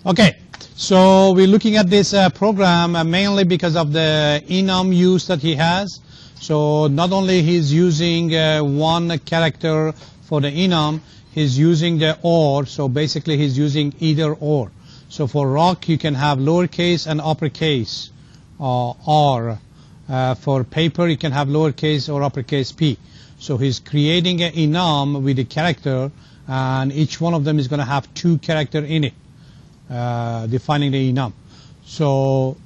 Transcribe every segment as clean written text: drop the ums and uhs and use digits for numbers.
Okay, so we're looking at this program mainly because of the enum use that he has. So not only he's using one character for the enum, he's using the or. So basically he's using either or. So for rock you can have lowercase and uppercase R. For paper you can have lowercase or uppercase P. So he's creating an enum with a character, and each one of them is going to have two characters in it, defining the enum. So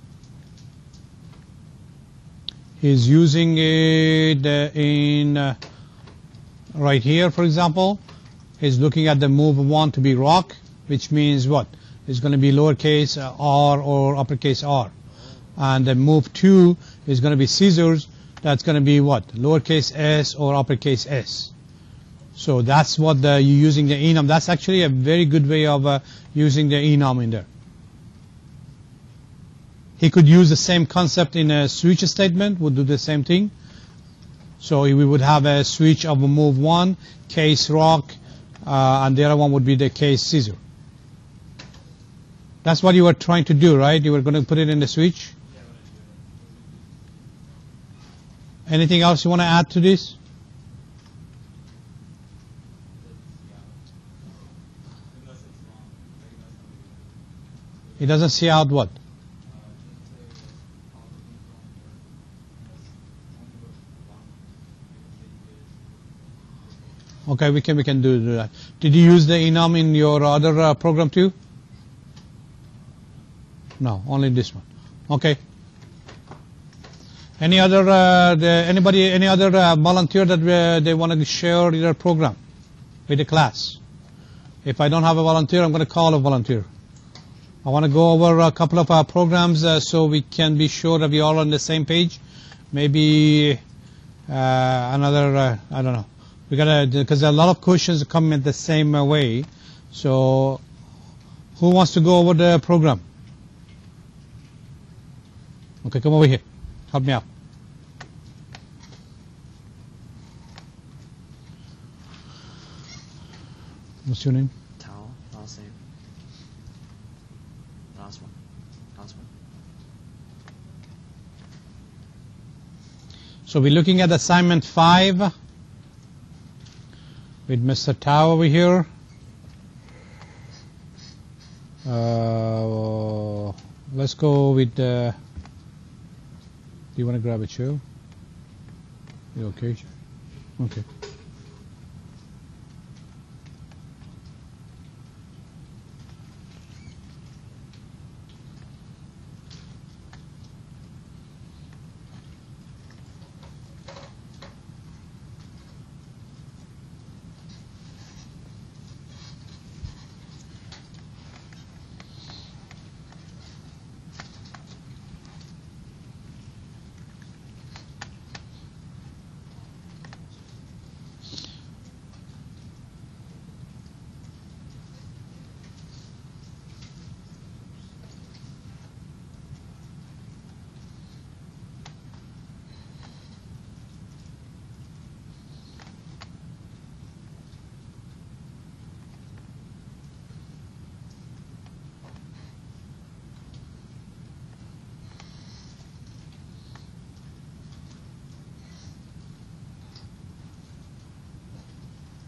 he's using it in right here, for example. He's looking at the move 1 to be rock, which means what? It's going to be lowercase r or uppercase R. And the move 2 is going to be scissors. That's going to be what? Lowercase s or uppercase S. So that's what you're using the enum. That's actually a very good way of using the enum in there. He could use the same concept in a switch statement, would do the same thing. So we would have a switch of a move 1, case rock, and the other one would be the case scissor. That's what you were trying to do, right? You were going to put it in the switch. Anything else you want to add to this? It doesn't see out what? Okay, we can do that. Did you use the enum in your other program too? No, only this one. Okay. Any other any other volunteer that they want to share their program with the class? If I don't have a volunteer, I'm going to call a volunteer. I want to go over a couple of our programs so we can be sure that we are all on the same page. Maybe another I don't know. We gotta, because a lot of questions come in the same way. So who wants to go over the program? Okay, come over here. Help me out. What's your name? Tao, last name. Last one. So we're looking at assignment 5 with Mr. Tao over here. Let's go with do you want to grab a chair? You okay? Okay.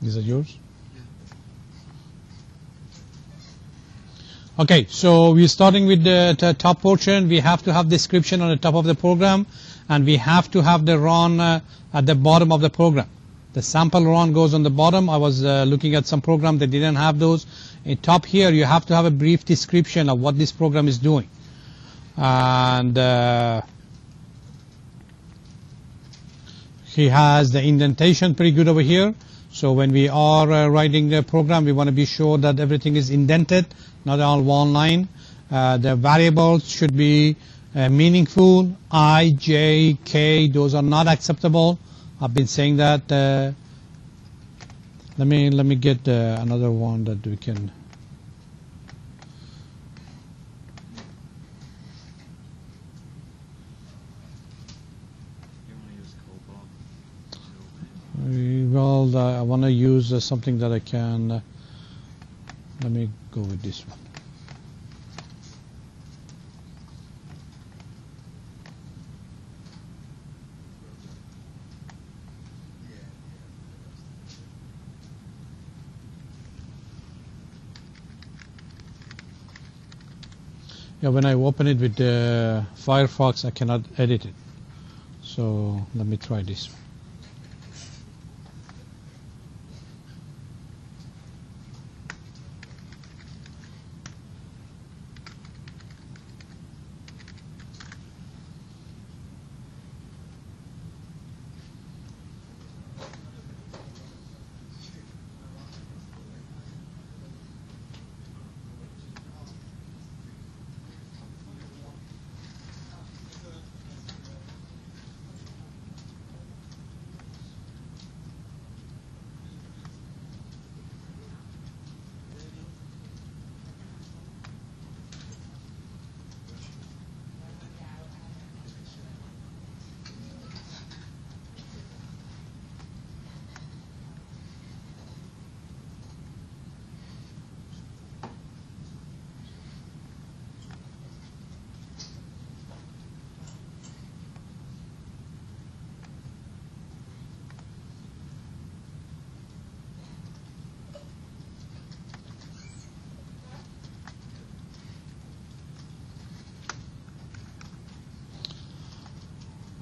Is that yours? Yeah. Okay, so we're starting with the top portion. We have to have description on the top of the program, and we have to have the run at the bottom of the program. The sample run goes on the bottom. I was looking at some program that didn't have those. In top here, you have to have a brief description of what this program is doing. And he has the indentation pretty good over here. So when we are writing the program, we want to be sure that everything is indented, not all one line. The variables should be meaningful. I, J, K, those are not acceptable. I've been saying that. Let me get another one that we can. Well, I want to use something that I can. Let me go with this one. Yeah, when I open it with Firefox, I cannot edit it. So let me try this.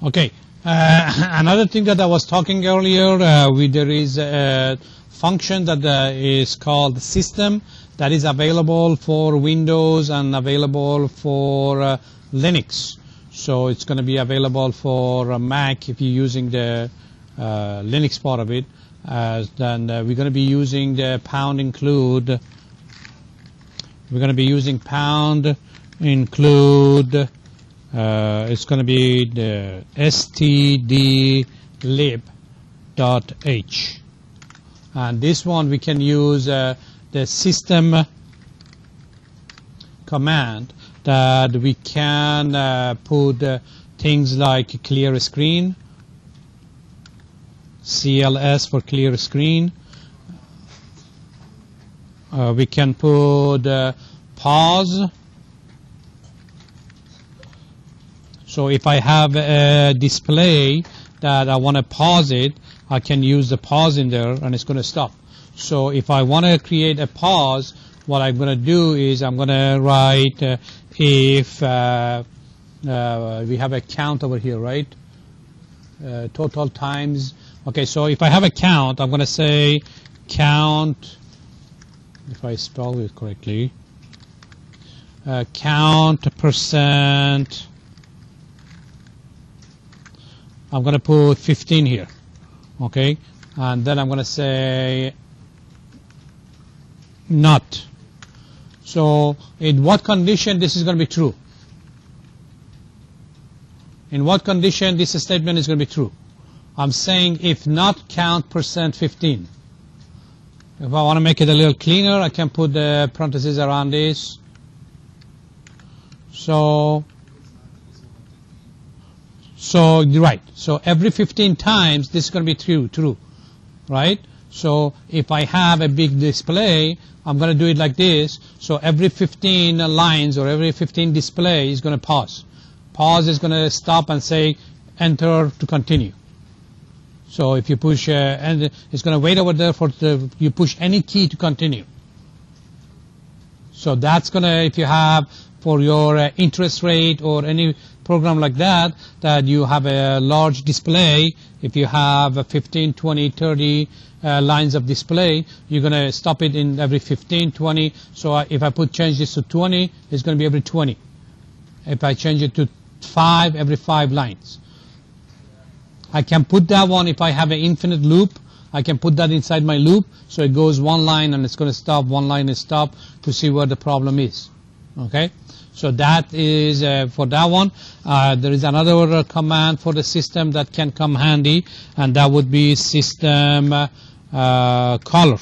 Okay. Another thing that I was talking earlier, there is a function that is called system that is available for Windows and available for Linux. So it's going to be available for Mac if you're using the Linux part of it. Then we're going to be using the pound include. We're going to be using pound include. It's going to be the stdlib.h, and this one we can use the system command that we can put things like clear screen, CLS for clear screen. We can put pause. So if I have a display that I want to pause it, I can use the pause in there and it's going to stop. So if I want to create a pause, what I'm going to do is I'm going to write if we have a count over here, right? Total times. Okay, so if I have a count, I'm going to say count, if I spell it correctly, count percent. I'm going to put 15 here, okay? And then I'm going to say not. So in what condition this is going to be true? In what condition this statement is going to be true? I'm saying if not count percent 15. If I want to make it a little cleaner, I can put the parentheses around this. So right. So every 15 times this is going to be true, right? So if I have a big display, I'm going to do it like this. So every 15 lines or every 15 display is going to pause. Pause is going to stop and say enter to continue. So if you push, and it's going to wait over there for you push any key to continue. So that's going to, if you have for your interest rate or any program like that, that you have a large display, if you have 15, 20, 30 lines of display, you're going to stop it in every 15, 20. So if I change this to 20, it's going to be every 20. If I change it to 5, every 5 lines. I can put that one, if I have an infinite loop, I can put that inside my loop, so it goes one line and it's going to stop, one line is stop to see where the problem is. Okay? So that is for that one. There is another command for the system that can come handy, and that would be system color.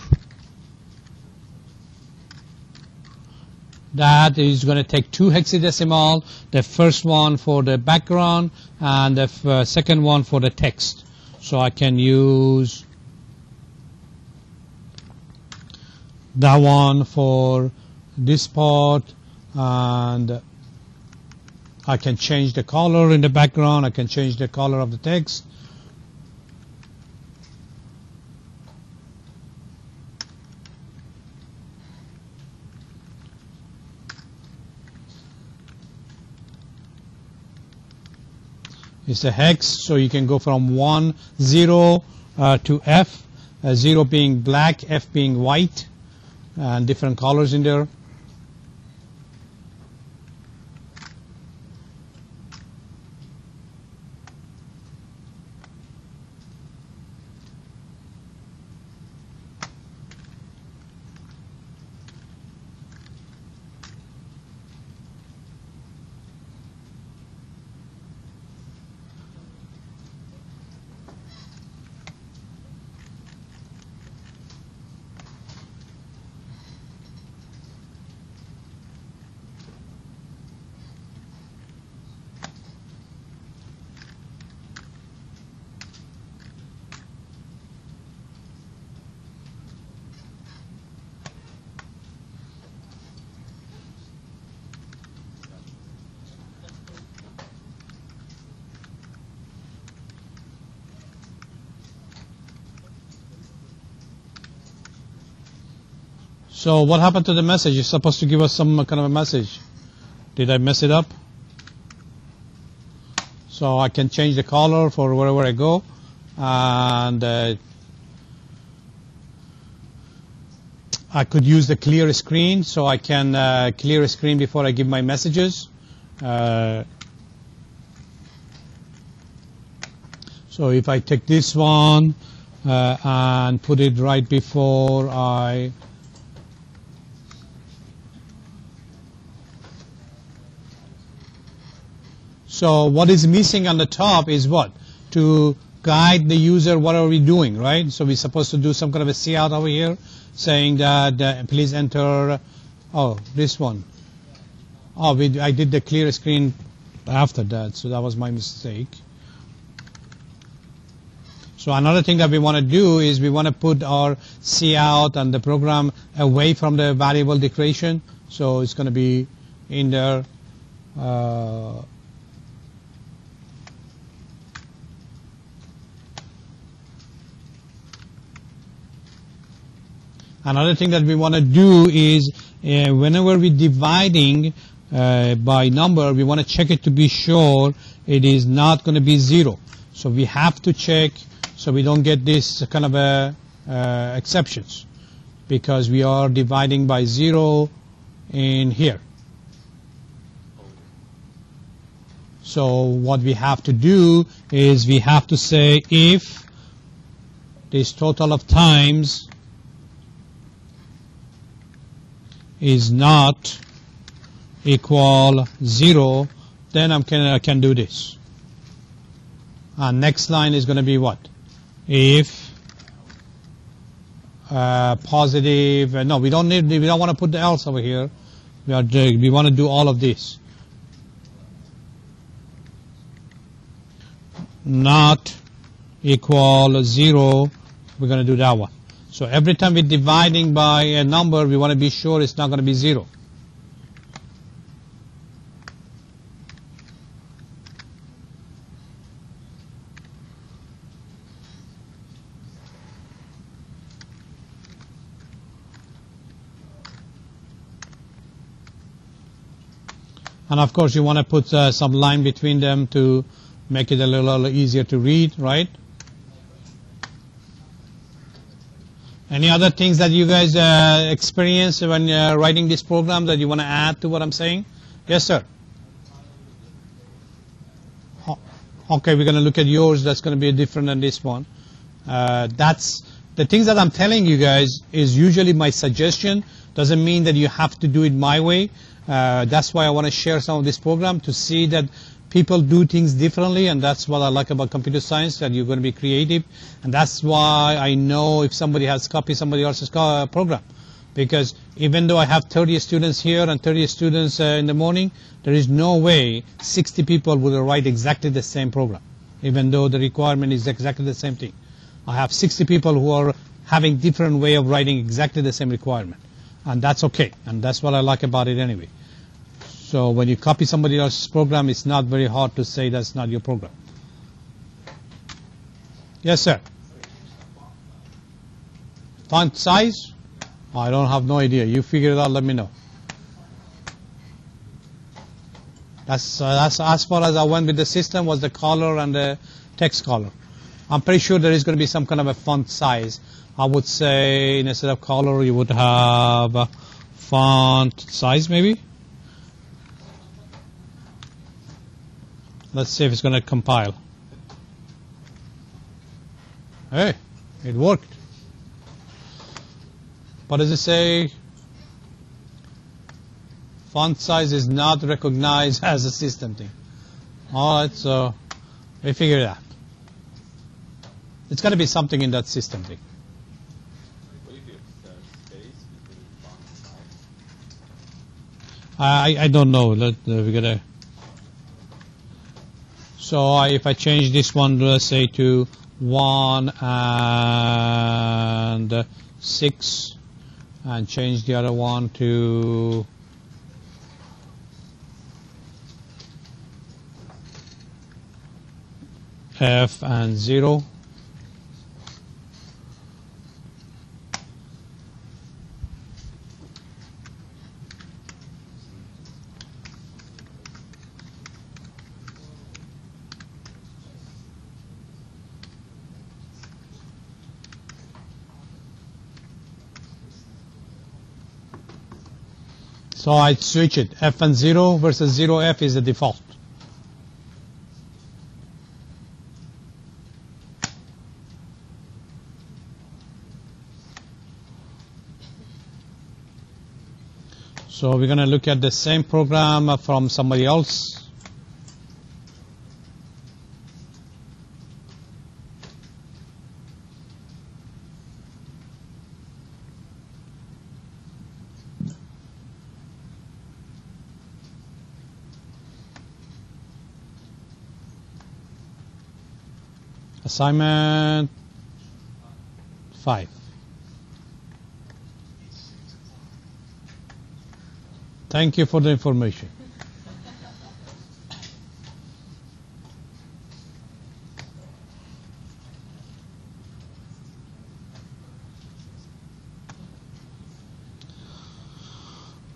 That is going to take 2 hexadecimal, the first one for the background and the second one for the text. So I can use that one for this part, and I can change the color in the background, I can change the color of the text. It's a hex, so you can go from 1, 0 to F, 0 being black, F being white, and different colors in there. So what happened to the message? You're supposed to give us some kind of a message. Did I mess it up? So I can change the color for wherever I go, and I could use the clear screen, so I can clear a screen before I give my messages. So if I take this one and put it right before I So what is missing on the top is what? To guide the user, what are we doing, right? So we're supposed to do some kind of a cout over here saying that please enter, oh, this one. Oh, I did the clear screen after that, so that was my mistake. So another thing that we want to do is we want to put our cout and the program away from the variable declaration. So it's going to be in there. Another thing that we want to do is whenever we're dividing by number, we want to check it to be sure it is not going to be 0. So we have to check so we don't get this kind of exceptions, because we are dividing by 0 in here. So what we have to do is we have to say if this total of times is not equal 0, then I can do this. And next line is going to be what? If positive, no, we don't want to put the else over here. We want to do all of this. Not equal 0, we're going to do that one. So every time we're dividing by a number, we want to be sure it's not going to be 0. And of course, you want to put some line between them to make it a little easier to read, right? Any other things that you guys experience when writing this program that you want to add to what I'm saying? Yes, sir. Okay, we're going to look at yours. That's going to be different than this one. That's the things that I'm telling you guys is usually my suggestion. Doesn't mean that you have to do it my way. That's why I want to share some of this program to see that people do things differently, and that's what I like about computer science, that you're going to be creative. And that's why I know if somebody has copied somebody else's program. Because even though I have 30 students here and 30 students in the morning, there is no way 60 people will write exactly the same program, even though the requirement is exactly the same thing. I have 60 people who are having different way of writing exactly the same requirement. And that's okay. And that's what I like about it anyway. So when you copy somebody else's program, it's not very hard to say that's not your program. Yes, sir. Font size? I don't have no idea. You figure it out, let me know. That's as far as I went with the system was the color and the text color. I'm pretty sure there is going to be some kind of a font size. I would say instead of color, you would have a font size maybe. Let's see if it's going to compile. Hey, it worked. What does it say? Font size is not recognized as a system thing. All right, so we figured it out. It's got to be something in that system thing. I don't know. We gotta. So if I change this one, let's say to 1 and 6, and change the other one to F and 0. So I switch it. F and 0 versus 0F is the default. So we're going to look at the same program from somebody else. Assignment 5. Thank you for the information.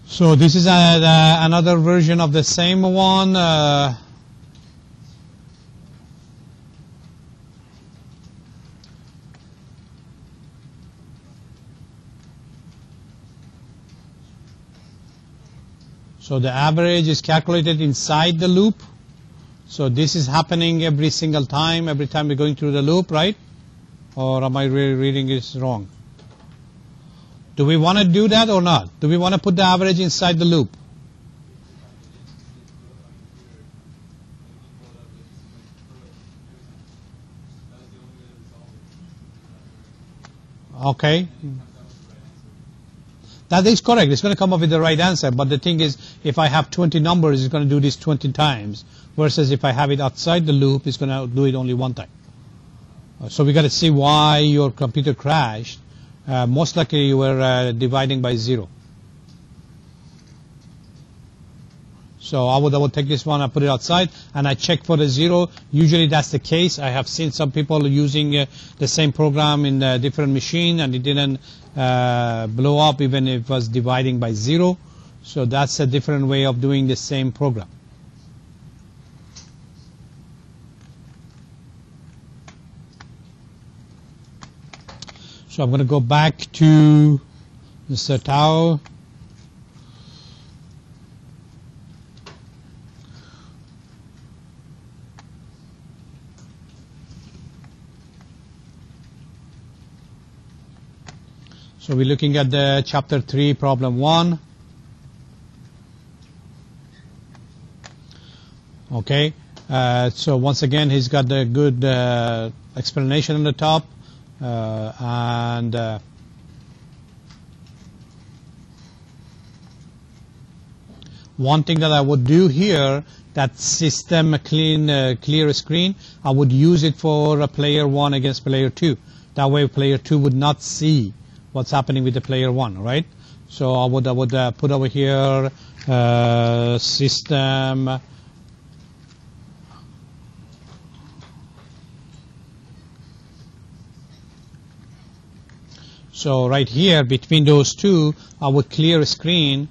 So this is another version of the same one. So the average is calculated inside the loop. So this is happening every single time, every time we're going through the loop, right? Or am I reading this wrong? Do we want to do that or not? Do we want to put the average inside the loop? Okay. That is correct. It's going to come up with the right answer. But the thing is, if I have 20 numbers, it's going to do this 20 times. Versus if I have it outside the loop, it's going to do it only one time. So we got to see why your computer crashed. Most likely you were dividing by 0. So I would take this one, I put it outside, and I check for the 0. Usually that's the case. I have seen some people using the same program in a different machine, and it didn't blow up even if it was dividing by 0. So that's a different way of doing the same program. So I'm going to go back to Mr. Tao. So we're looking at the chapter 3, problem 1. Okay. So once again, he's got the good explanation on the top. And one thing that I would do here, that system clear screen, I would use it for player 1 against player 2. That way player 2 would not see what's happening with the player 1, right? So I would put over here system So right here between those two, I would clear a screen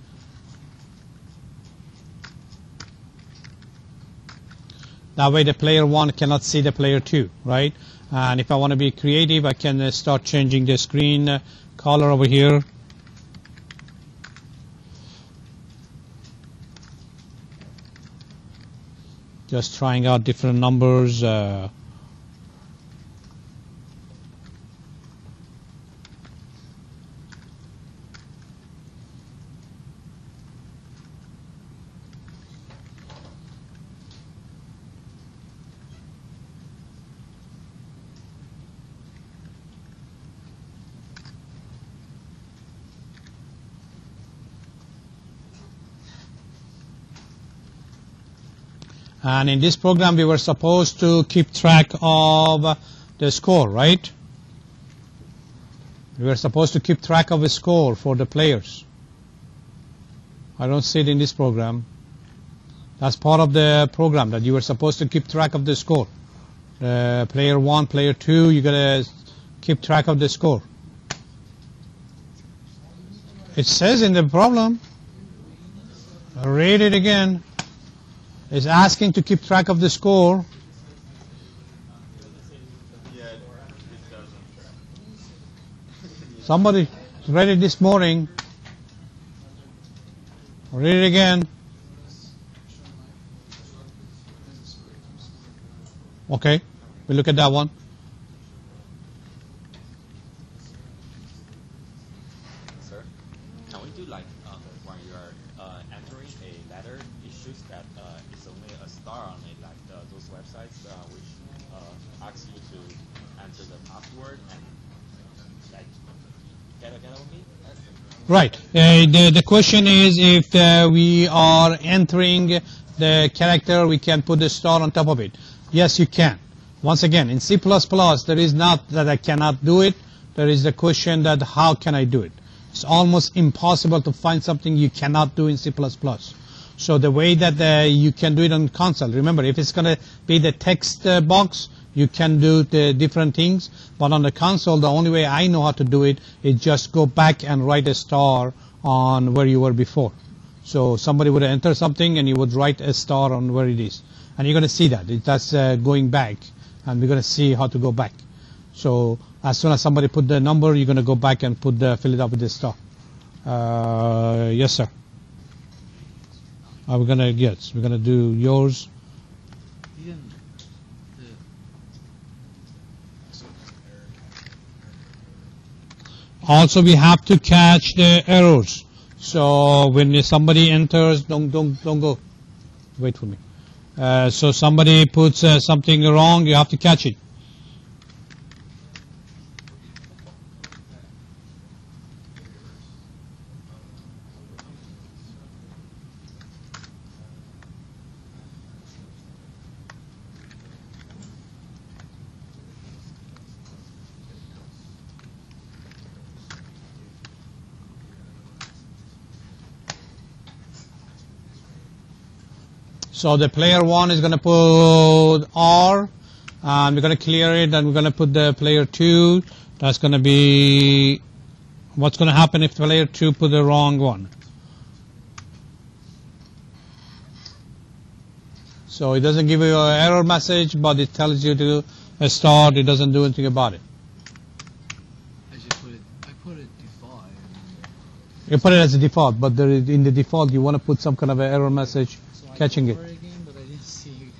That way the player 1 cannot see the player 2, right? And if I want to be creative, I can start changing the screen color over here. Just trying out different numbers. And in this program, we were supposed to keep track of the score, right? We were supposed to keep track of a score for the players. I don't see it in this program. That's part of the program, that you were supposed to keep track of the score. Player 1, player 2, you got to keep track of the score. It says in the problem. I'll read it again. It's asking to keep track of the score. Somebody read it this morning. Read it again. Okay, we look at that one. Sir, can we do like when you are entering a letter, it shows that it's only a star on it, like those websites which ask you to enter the password and like get with me? Right. The question is if we are entering the character, we can put the star on top of it. Yes, you can. Once again, in C++, there is not that I cannot do it. There is the question that how can I do it? It's almost impossible to find something you cannot do in C++. So the way that you can do it on console, remember, if it's going to be the text box, you can do the different things. But on the console, the only way I know how to do it is just go back and write a star on where you were before. So somebody would enter something and you would write a star on where it is. And you're going to see that. That's going back. And we're going to see how to go back. So as soon as somebody put the number, you're going to go back and fill it up with the star. Yes, sir. We're going to do yours. Also, we have to catch the errors. So when somebody enters, don't go. Wait for me. So somebody puts something wrong, you have to catch it. So the player 1 is going to put R, and we're going to clear it, and we're going to put the player 2. That's going to be, what's going to happen if player 2 put the wrong one? So it doesn't give you an error message, but it tells you to start. It doesn't do anything about it. I put it default. You put it as a default, but in the default, you want to put some kind of an error message catching it.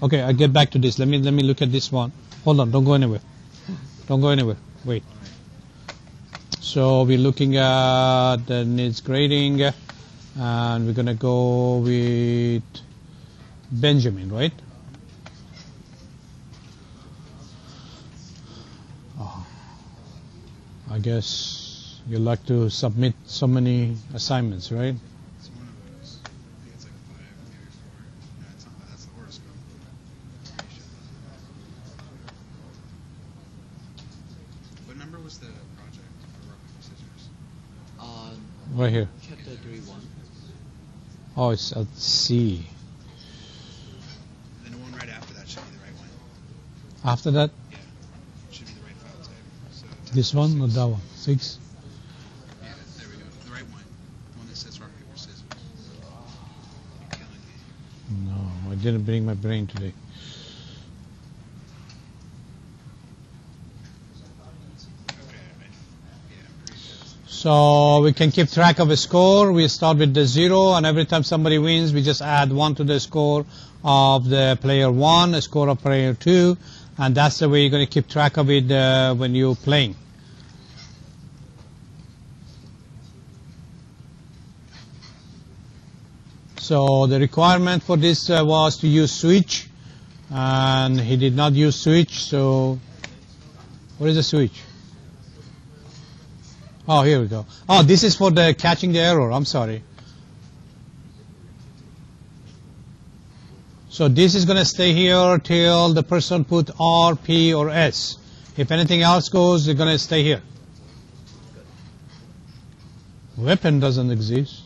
Okay, I'll get back to this. Let me look at this one. Hold on, don't go anywhere. Don't go anywhere. Wait. So we're looking at the needs grading, and we're going to go with Benjamin, right? Oh, I guess you like to submit so many assignments, right? Right here. Chapter 3.1. Oh, it's at C. And the one right after that should be the right one. After that? Yeah. Should be the right file type. So This one or that one? 6? Yeah, there we go. The right one. The one that says rock, paper, scissors. You're killing me. No, I didn't bring my brain today. So we can keep track of a score. We start with the 0, and every time somebody wins, we just add 1 to the score of the player 1, a score of player 2, and that's the way you're going to keep track of it when you're playing. So the requirement for this was to use switch, and he did not use switch. So what is the switch? Oh, here we go. Oh, this is for the catching the error. I'm sorry. So this is going to stay here till the person put R, P, or S. If anything else goes, it's going to stay here. Weapon doesn't exist.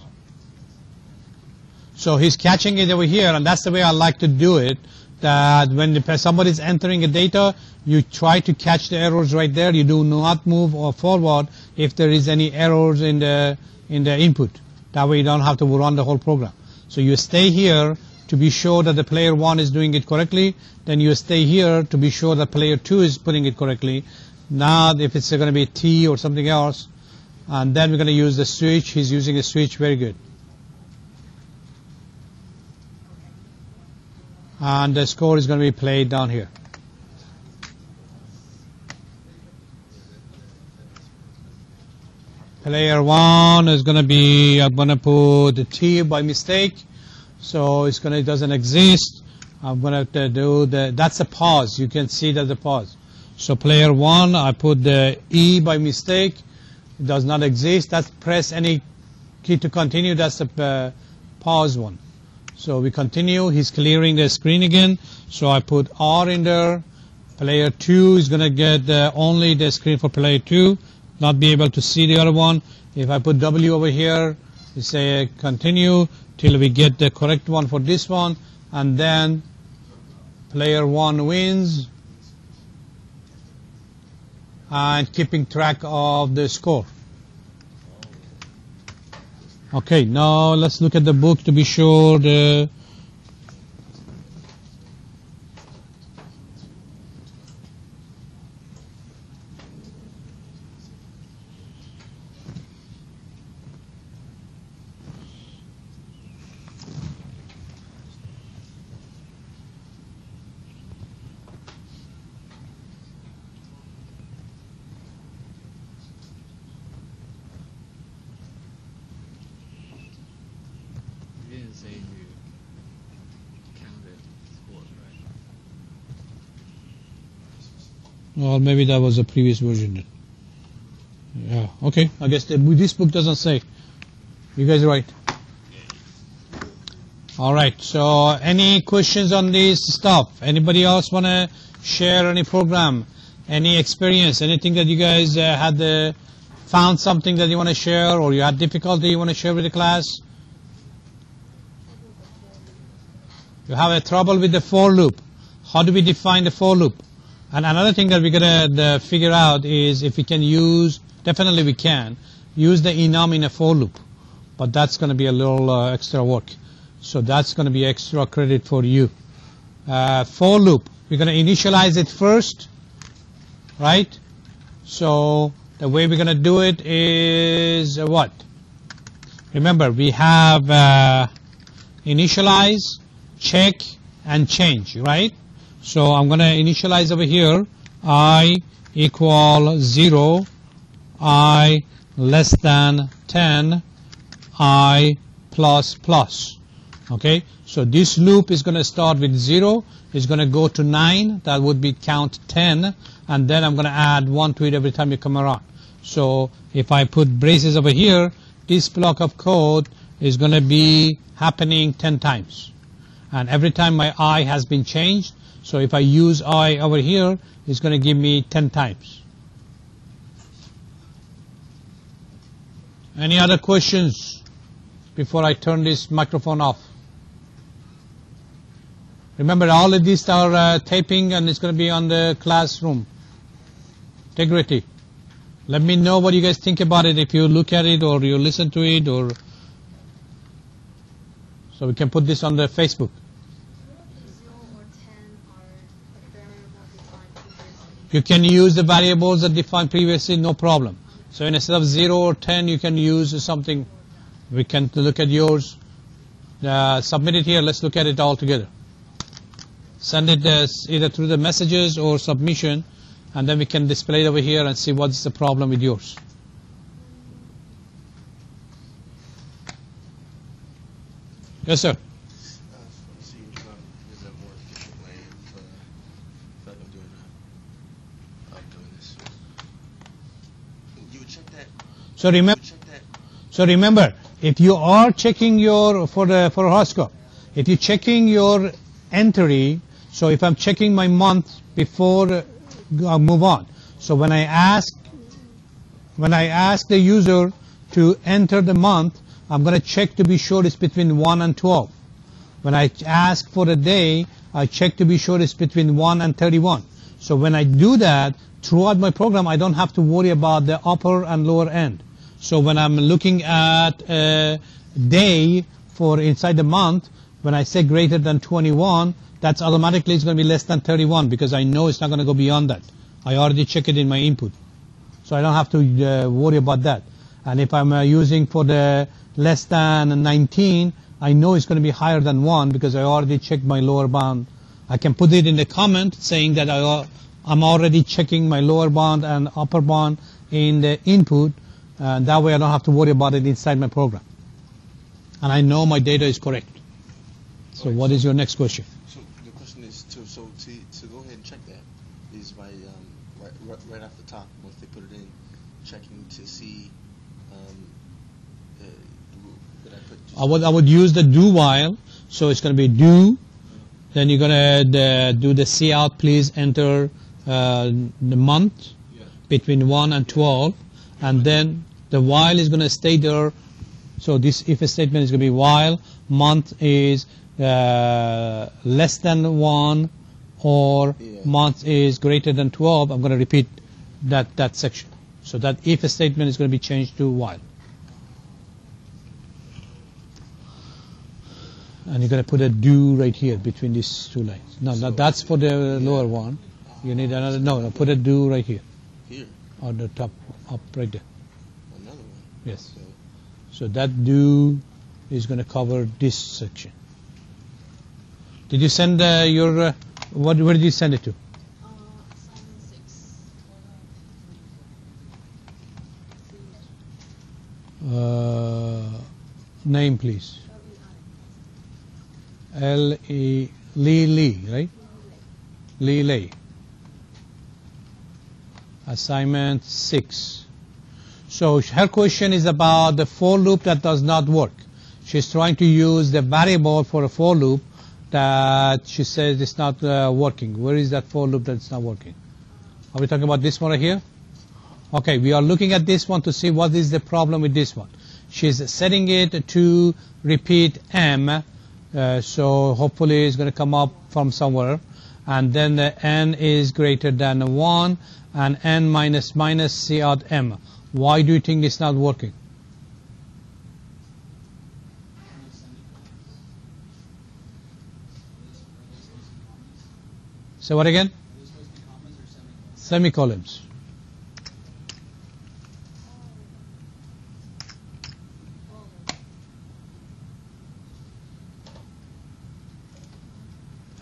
So he's catching it over here, and that's the way I like to do it, that when somebody's entering a data, you try to catch the errors right there. You do not move or forward if there is any errors in the input. That way you don't have to run the whole program. So you stay here to be sure that the player 1 is doing it correctly. Then you stay here to be sure that player 2 is putting it correctly. Now if it's going to be T or something else, and then we're going to use the switch. He's using a switch. Very good. And the score is going to be played down here. Player 1 is going to be, I'm going to put the T by mistake, so it's going to, it doesn't exist. I'm going to do that's a pause. You can see that's a pause. So player 1, I put the E by mistake. It does not exist. That's press any key to continue. That's the pause one. So we continue. He's clearing the screen again. So I put R in there. Player 2 is going to get only the screen for player 2, not be able to see the other one. If I put W over here, we say continue till we get the correct one for this one, and then player 1 wins, and keeping track of the score. Okay, now let's look at the book to be sure the You didn't say you counted scores, right? well, maybe that was a previous version then. Yeah, okay. I guess this book doesn't say. You guys are right. All right. So any questions on this stuff? Anybody else want to share any program, any experience, anything that you guys had found something that you want to share, or you had difficulty you want to share with the class? You have a trouble with the for loop. How do we define the for loop? And another thing that we're going to figure out is if we can use, definitely we can, use the enum in a for loop. But that's going to be a little extra work. So that's going to be extra credit for you. For loop, we're going to initialize it first, right? So the way we're going to do it is what? Remember, we have initialize, check, and change, right? So I'm going to initialize over here, I equal 0, I less than 10, I plus plus. Okay, so this loop is going to start with 0, it's going to go to 9, that would be count 10, and then I'm going to add 1 to it every time you come around. So if I put braces over here, this block of code is going to be happening 10 times. And every time my I has been changed, so if I use I over here, it's going to give me 10 times. Any other questions before I turn this microphone off? Remember, all of these are taping, and it's going to be on the classroom. Integrity. Let me know what you guys think about it, if you look at it or you listen to it, or so we can put this on the Facebook. 0 or 10 are variables defined previously. You can use the variables that defined previously, no problem. So instead of 0 or 10, you can use something. We can look at yours. Submit it here. Let's look at it all together. Send it either through the messages or submission, and then we can display it over here and see what's the problem with yours. Yes, sir. See if there's a more efficient way of doing this. You would check that. So remember. So remember, if you are checking your for horoscope, if you're checking your entry, so if I'm checking my month before I move on, so when I ask the user to enter the month, I'm going to check to be sure it's between 1 and 12. When I ask for a day, I check to be sure it's between 1 and 31. So when I do that throughout my program, I don't have to worry about the upper and lower end. So when I'm looking at a day for inside the month, when I say greater than 21, that's automatically it's going to be less than 31 because I know it's not going to go beyond that. I already check it in my input. So I don't have to worry about that. And if I'm using for the less than 19, I know it's going to be higher than 1 because I already checked my lower bound. I can put it in the comment saying that I'm already checking my lower bound and upper bound in the input. And that way I don't have to worry about it inside my program. And I know my data is correct. So what is your next question? So the question is to go ahead and check that is by right off the top once they put it in, checking to see that I put. I would use the do while. So it's going to be do. Then you're going to do the see out. Please enter the month between 1 and 12, and then the while is going to stay there. So this if statement is going to be while month is less than 1 or month is greater than 12. I'm going to repeat that section. So that if statement is going to be changed to while. And you're going to put a do right here between these two lines. No, that's for the lower one. You need another. No, put a do right here. Here. On the top, up right there. Another one. Yes. So that do is going to cover this section. Did you send your, where did you send it to? Assignment 6. Name, please. Lee, right? Lee. Assignment 6. So her question is about the for loop that does not work. She's trying to use the variable for a for loop that she says it's not working. Where is that for loop that's not working? Are we talking about this one right here? Okay, we are looking at this one to see what is the problem with this one. She's setting it to repeat M, so hopefully it's going to come up from somewhere. And then the N is greater than 1, and N minus C out M. Why do you think it's not working? Say what again? Semicolons.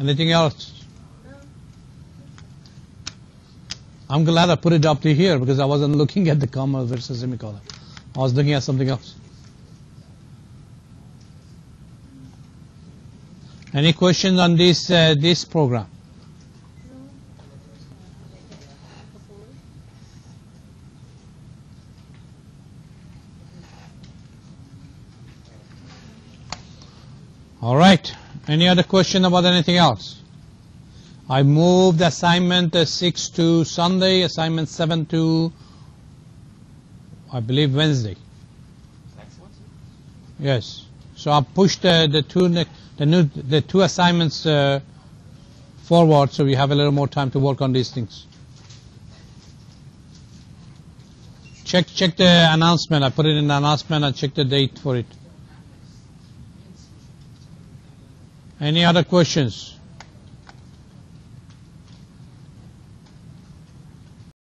Anything else? I'm glad I put it up to here because I wasn't looking at the comma versus semicolon. I was looking at something else. Any questions on this program? All right. Any other question about anything else? I moved assignment 6 to Sunday, assignment 7 to, I believe, Wednesday. Next one? Yes. So I pushed the two assignments forward, so we have a little more time to work on these things. Check the announcement. I put it in the announcement and check the date for it. Any other questions?